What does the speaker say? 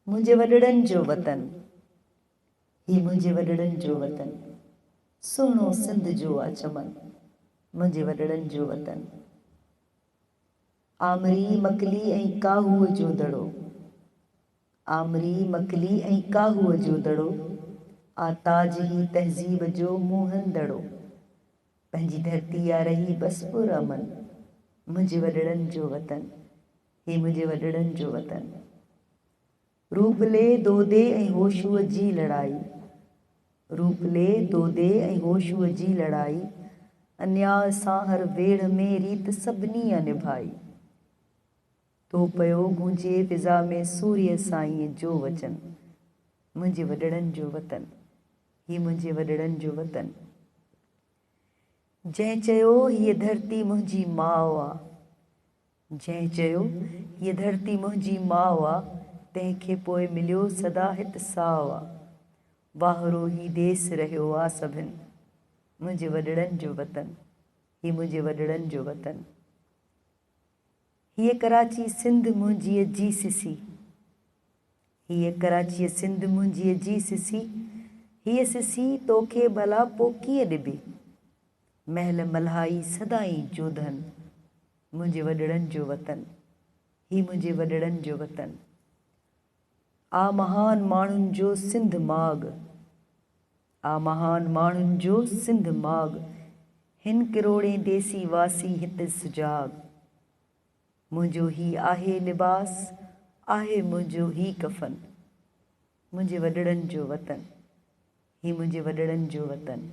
मुंहिंजे वॾड़नि जो वतन, ही मुंहिंजे वॾड़नि जो वतन, सुहिणो सिंध जो आ चमन, मुंहिंजे वॾड़नि जो वतन। आमरी मकली ऐं काहूअ जो दड़ो, आमरी मकली ऐं काहूअ जो दड़ो, आ ताज ही तहज़ीब जो मुंहंदड़ो, पंहिंजी धरती आ रही बस पुरअमन, मुंहिंजे वॾड़नि जो वतन, ही मुंहिंजे वॾड़नि जो वतन। रूपले दोदे ऐं होशूअ जी लड़ाई, रूपले दोदे ऐं होशूअ जी लड़ाई, अन्याय सां हर वेढ़ में रीत सभिनी निभाई। तो पयो गूंजे फिज़ा में सूर्य साईं जो वचन, मुंहिंजे वॾड़नि जो वतन, ही मुंहिंजे वॾड़नि जो वतन। जंहिं चयो हीअ धरती मुंहिंजी माउ आ, जंहिं चयो हीअ धरती मुंहिंजी माउ आ, तंहिंखे पोइ मिलियो सदा हित साउ आ। वाहरो ही देस रहियो आ सभिनि, मुंहिंजे वॾड़नि जो वतन, ही मुंहिंजे वॾड़नि जो वतन। हीअ कराची सिंध मुंहिंजीअ जी सिसी, हीअ कराची सिंध मुंहिंजीअ जी सिसी, हीअ सिसी तोखे भला पोइ कीअं ॾिबी, महल मल्हाई सदाईं जोधन, मुंहिंजे वॾड़नि जो वतन, ही मुंहिंजे वॾड़नि जो वतन। आ महान माण्हुनि जो सिंध माॻ, आ महान माण्हुनि जो सिंध माॻ, हिन किरोड़े देसी वासी हिते सुजाॻ, मुंहिंजो ही आहे लिबास, आहे मुंहिंजो ही कफ़न, मुंहिंजे वॾड़नि जो वतन, ही मुंहिंजे वॾड़नि जो वतन।